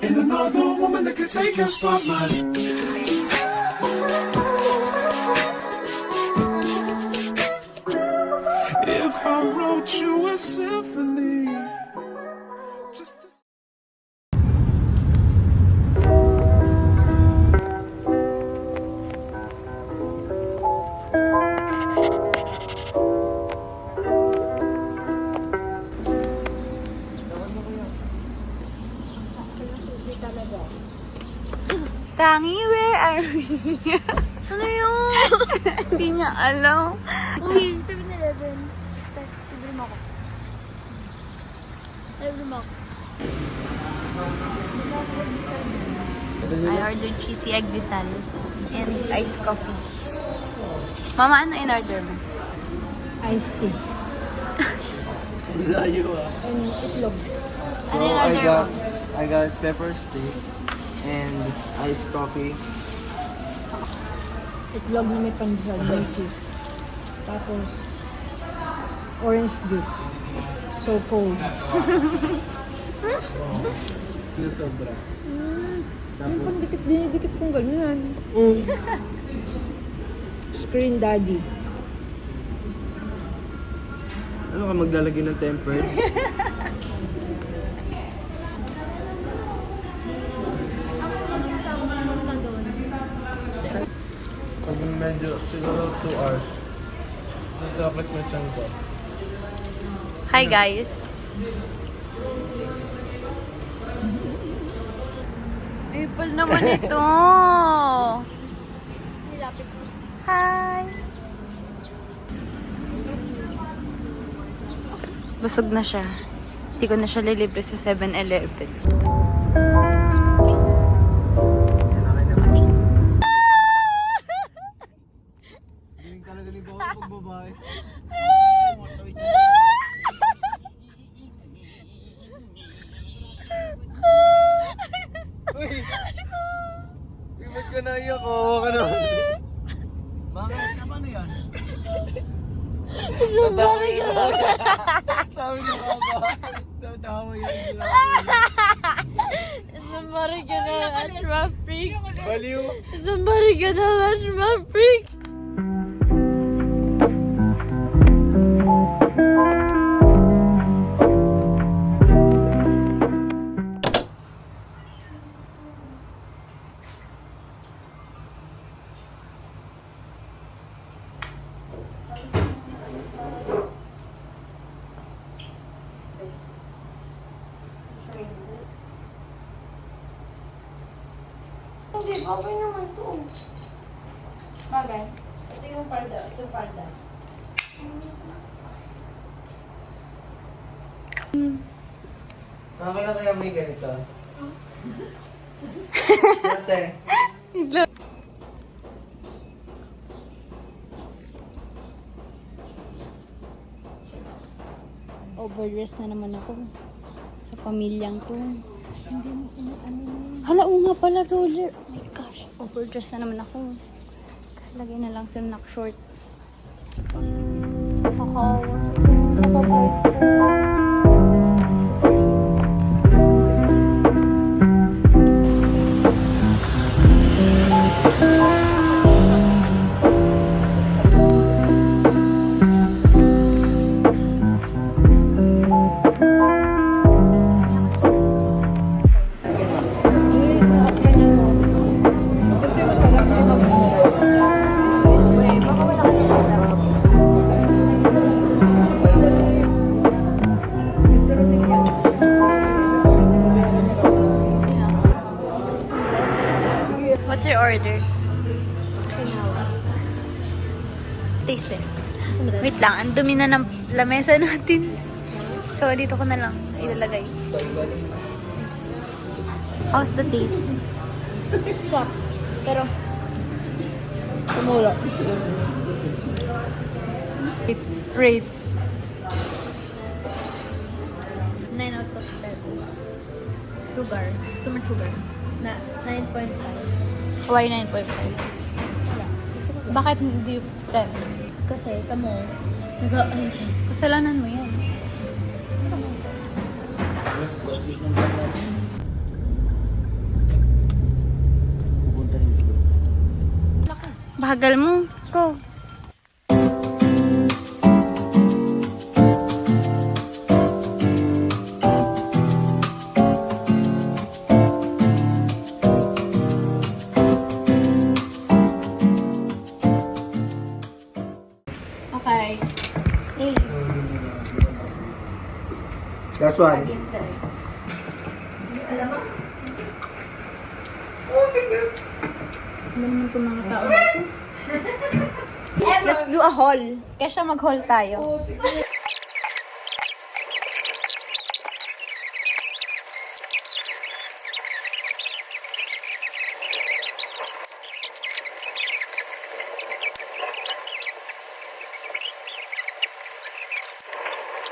And another woman that could take your spotlight. If I wrote you a symphony, just to... Tangi, where are we? Ano yun? Hindi niya alam. Uy, 7-Eleven. Libre mo ako. Libre mo ako. I ordered cheesy egg disal and iced coffee. Mama, ano in-order mo? Iced tea. Layo ah. And itlog. Ano in-order mo? I got pepper steak and iced coffee. Itlog na may pandesal, may cheese. Tapos, orange juice. So cold. Yung sobra. Yung pandikit, dinidikit kong ganyan. Screen daddy. Ano ka maglalagay ng tempered? Pag medyo, siguro 2 hours. Nagkakapit na tiyan ko. Hi guys. Apple naman ito. Nilapit. Hi. Busog na siya. Hindi ko na siya lilibre sa 7-Eleven. Galing talaga ni Bawa pag babae. Uy! Uy, ba't ka naiyak? Kawawa ka na. Bakit? Ano yan? Tatawa yun. Sabi niya baba. Tatawa yun. Somebody gonna watch my freak. Baliw. Somebody gonna watch my freak. Hindi, okay naman to. Bagay. Ito yung parda. Ito yung parda. Nakakala kaya may ganito? Ate. Overdress na naman ako sa pamilyang to. Hala, oo nga pala, roller. Oh my gosh, overdress na naman ako. Kasi lagay na lang sa neck short. What's your order? Taste test. Wait lang, ang dumi na ng lamesa natin. So, dito ko na lang ilalagay. How's the taste? Fuck. Pero, tumula. Rate. 9 out of 10. Sugar. Too much sugar. Na 9.5. Why 9.5? Bakit hindi 10? Kasi, tamo, ano siya? Kasalanan mo yan. Bagal mo. Go. Okay. Hey. Last one. Let's do a haul. Kesha mag-haul tayo.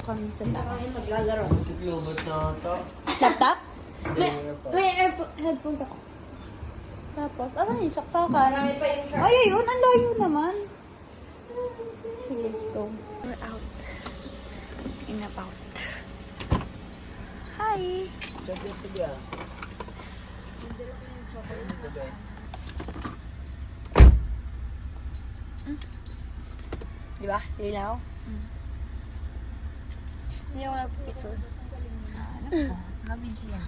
Kami sa taas. Maglalaro. Lubot na ito. Laptop? May headphones ako. Tapos, asan yung saksakan? Marami pa yung Ay, ayun. Ang layo naman. Sige, go. We're out. In about. Hi! Diba? Lilaw? Hindi ako nag-picture. Naka-video yan.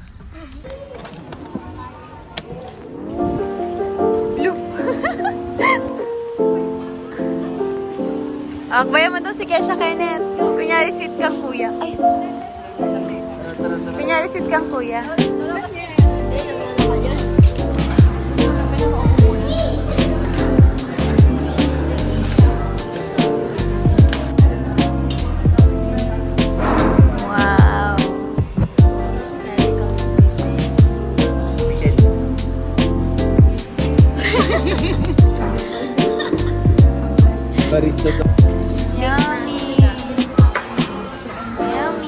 Loop! Akbayan mo daw si Kesha Kenneth. Kunyari sweet kang kuya. Ay, sweet. Kunyari sweet kang kuya. Wow! Barista to. Yummy! Yummy!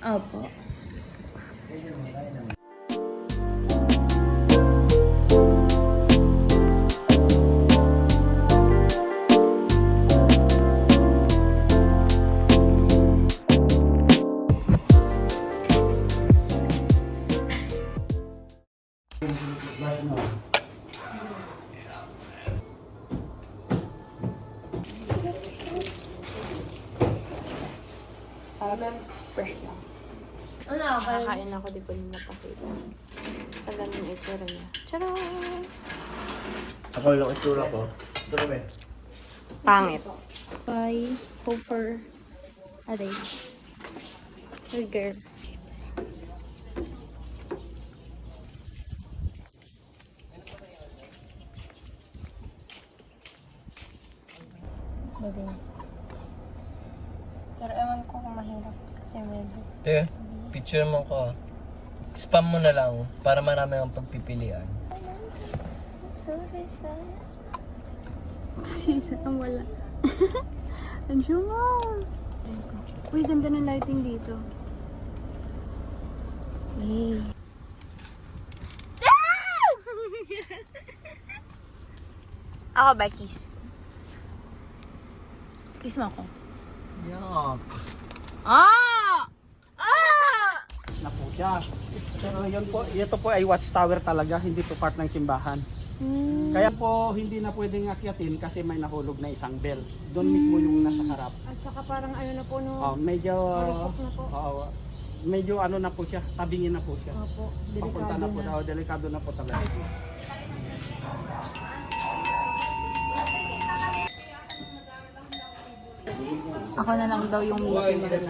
Opo. Fresh lang. Ano? Nakakain ako, di ko nyo napakita. Sa ganun yung itsura niya. Charon! Ako yung itsura ko. Ito kami. Pangit. Bye. Hope for a day. Good girl. Baby. Pero ewan ko kung mahirap kasi medyo. Te, picture mo ko. Spam mo na lang para marami ang pagpipilian. Sisa ang wala. Andiyo nga. Uy, ganda ng lighting dito. Hey. Ako ba, kiss? Kiss mo ako. Yuck. Ah! Ah! Na po siya. Pero yun po, ito po ay watchtower talaga, hindi po part ng simbahan. Kaya po hindi na pwedeng akyatin kasi may nahulog na isang bell. Doon mismo yung nasa harap. At saka parang ano na po no. Medyo Marupok na po. medyo ano na po siya, tabingin na po siya. Opo, Papunta na po, delikado na po talaga. Ako na lang daw yung missing doon.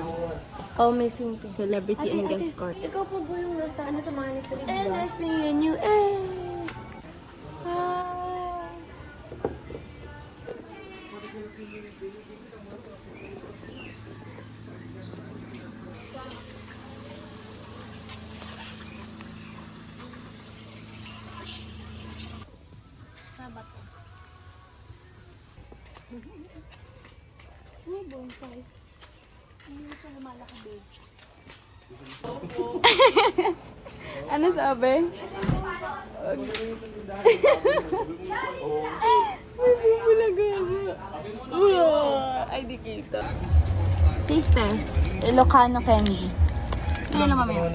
Oh, missing po. Celebrity and guest court. Ikaw po ba yung nasa ano tumahan ito? And there's me and you. Hi. May bonsai. Hindi siya lumalaki, babe. Ano sabi? Ay, di kita. Taste test. Ilocano candy. Ano na mamaya?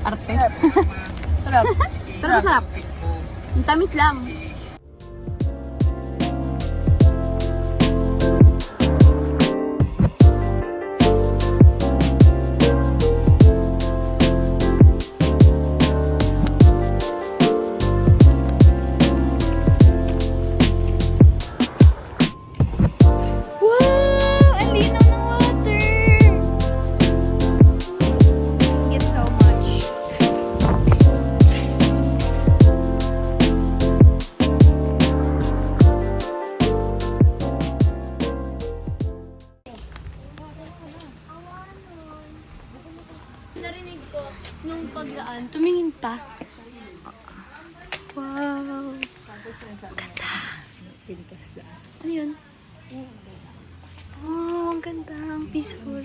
Arte. Sarap. Pero masarap. Ang tamis lang. Wow! Ang linaw ng water! Get so much. Narinig ko nung pagdaan, tumingin pa. Wow! Ano yun? Oh, ang ganda. Ang peaceful.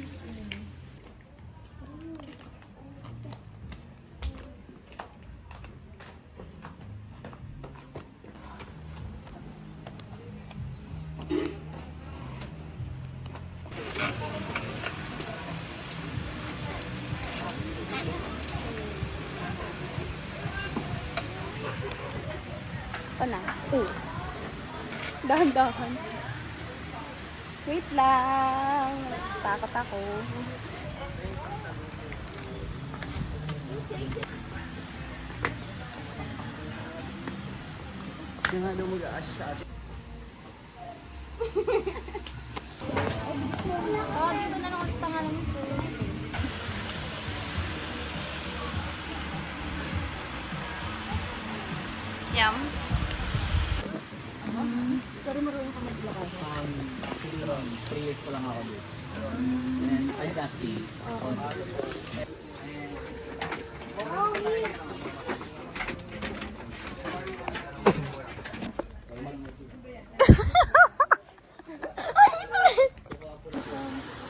na. Dahan-dahan. Wait lang. Takot ako. Siya nga daw mag-aasya sa atin. Oh, dito na lang ulit pangalan nito. Yum. Pero marunong ka maglakad. 3 years pa lang ako dito. And I just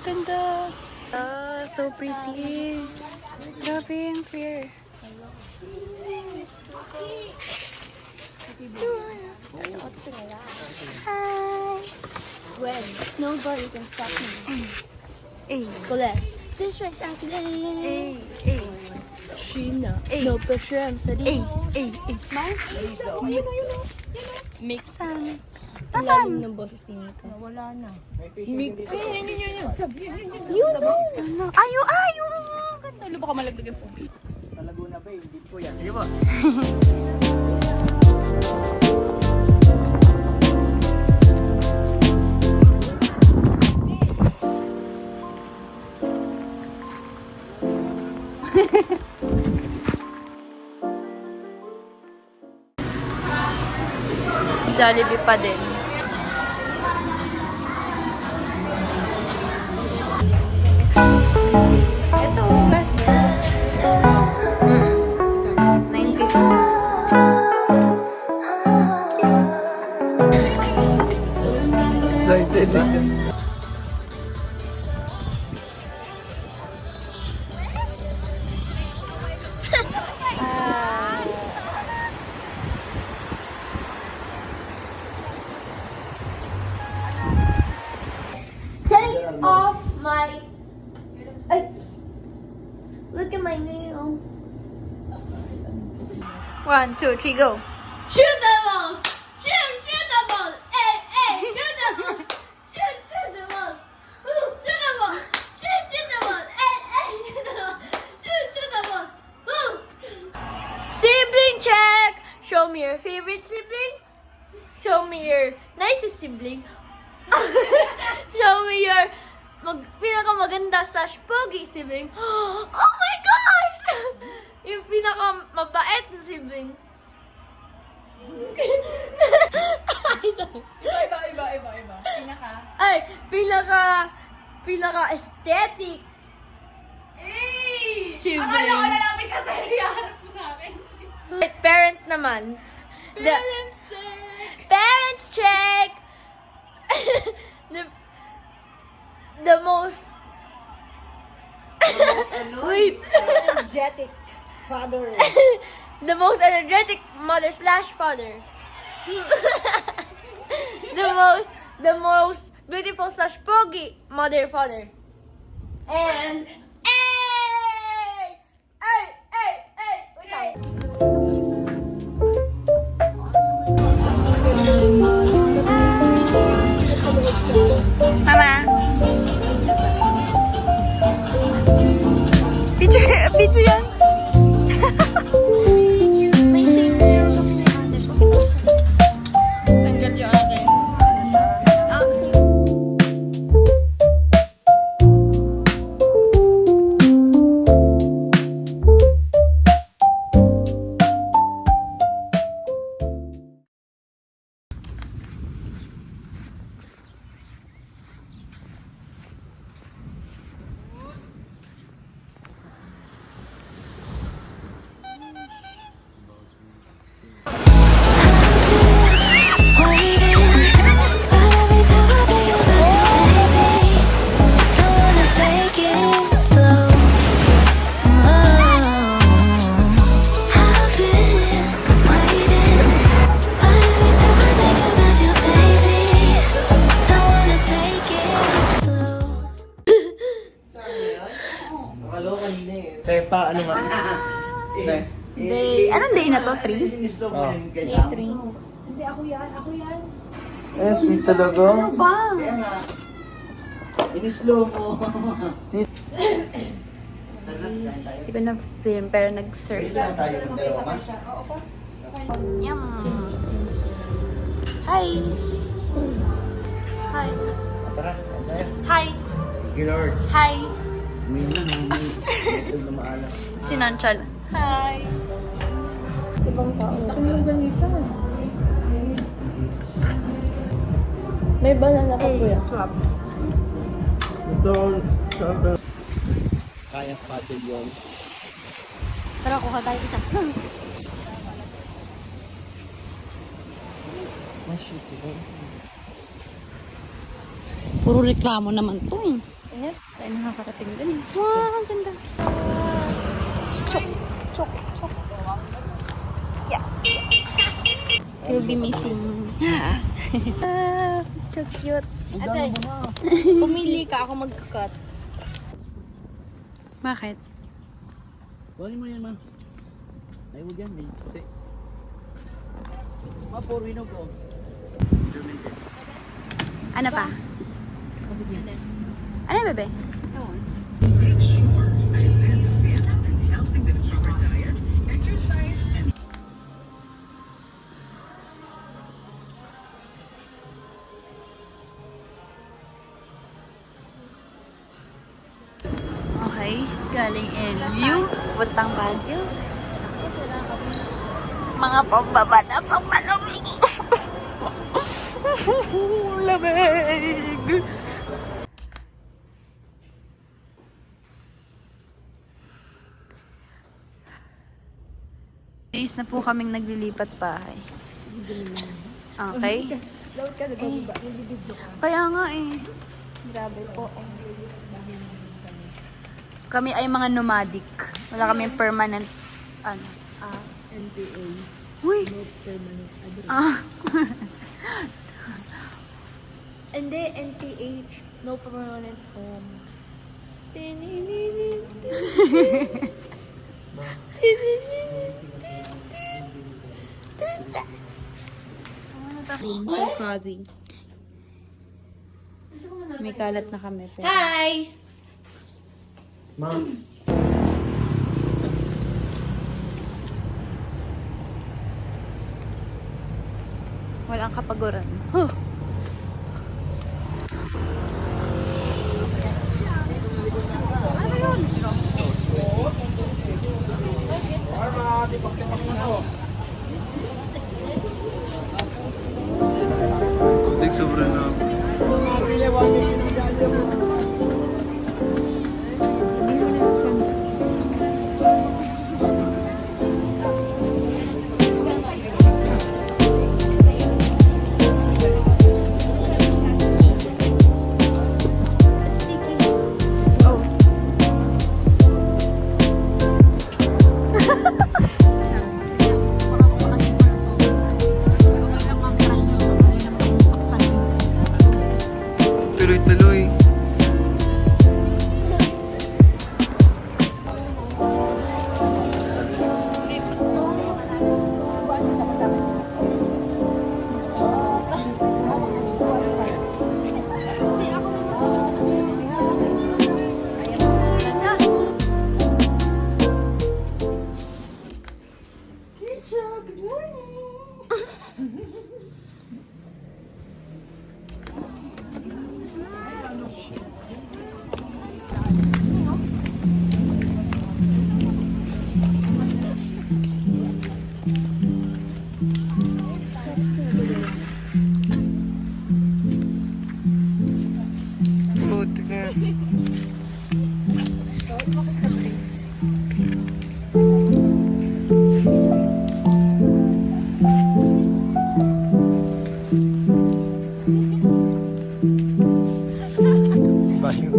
Ganda. So pretty. Grabe yung clear. Hi. When nobody can stop me. Hey. Colette. This right after Hey. Hey. Sheena. Hey. No pressure, I'm Hey. studying. Hey. Hey. Mix some. Lalim Nasaan? ng boses ni Mika. Wala na. Yun. Ano? Ayo. Ganda. Ano baka malaglag yung phone? Sa Laguna Bay, hindi po yan. Sige po. Jollibee pa din. Ito, best na. 950. Excited. Take off my... Look at my nail. 1, 2, 3, go. Shoot the ball! Shoot the ball! Hey, shoot the ball! Shoot the ball! Ooh, shoot the ball! Shoot the ball! Hey, shoot the ball! Shoot the ball! Ooh. Sibling check! Show me your favorite sibling. Show me your nicest sibling. Show me your pinakamaganda slash pogi sibling. Oh my gosh! Yung pinakamabait na sibling. Iba. Ay, pinaka aesthetic. Sibling. Akala ko na namin katariyahan po sa akin. Parent naman. Parents check! Parents check! the most wait. Energetic father. The most energetic mother slash father. the most beautiful slash pogi mother father. And wait lang. Mama. Picture yan. May same yung kami ni ate ko. Tanggal yung akin. Ah, same. Nakalokan na eh. Trepa, ano nga? Day, anong day na to? 3? Sinislo ko Oh. rin kay Day Sam. 3. Hindi, ako yan. Eh, sweet talaga. Ba? Kaya nga. Inislo ko. Hindi ko na-film pero nag-surf. Wait lang tayo ng dalawa mas. Yum. Hi. Hi. Tara, tayo. Hi. Thank you Lord. Hi. May na maalam. Sinanchal. Hi. Ibang tao. Ano yung ganito? May banana pa po yan. Swap. Ito, sabi. Kaya patin yun. Tara, kuha tayo isa. Puro reklamo naman to eh. Init? Tayo nakakarating din eh. Wow, ang ganda. Chok, chok, chok. Yeah. You'll be missing. So cute. Ate, pumili ka, ako mag-cut. Bakit? Kunin mo yan, ma. Ay, huwag yan. May puti. Ma, puro hinog ko. Ano pa? Ano yung bebe? Okay, galing LU, puntang Baguio. Mga pambaba na pangmalumig. Lamig. Days na po kaming naglilipat bahay. Okay? Kaya nga eh. Grabe po. Kami ay mga nomadic. Wala kaming permanent ano. NTA. Uy! No permanent address. Ah. Hindi, NTH. No permanent home. So cozy. May kalat na kami. Pero... Hi! Ma, Walang kapaguran. Huh. Tig sobrang na. Iba yun.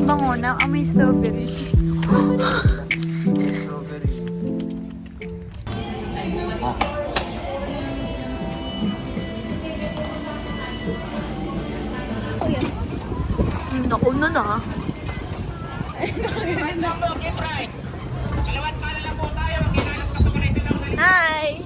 Bango na, amoy strawberry. Strawberry. Naku na na. Hi!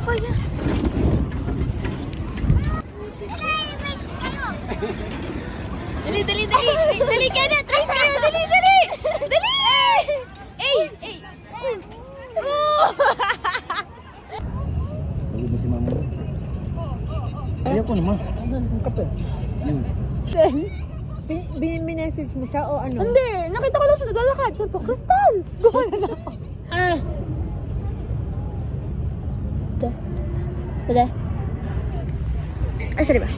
Oh, yeah. Dali, dali, dali! Dali, dali ka na! Trace kayo! Dali, dali! Dali! Ay! Ay! Oh! Bago ba si mama? Ayaw ko naman. Kape. Binimessage mo siya o ano? Hindi! Nakita ko lang siya naglalakad. Sabi ko, Crystal! Gumana na ako. Pwede. Ay, sorry ba?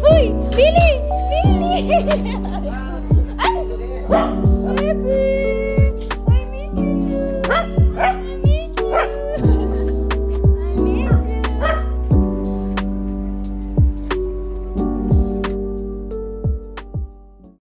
Uy! Billy! Billy!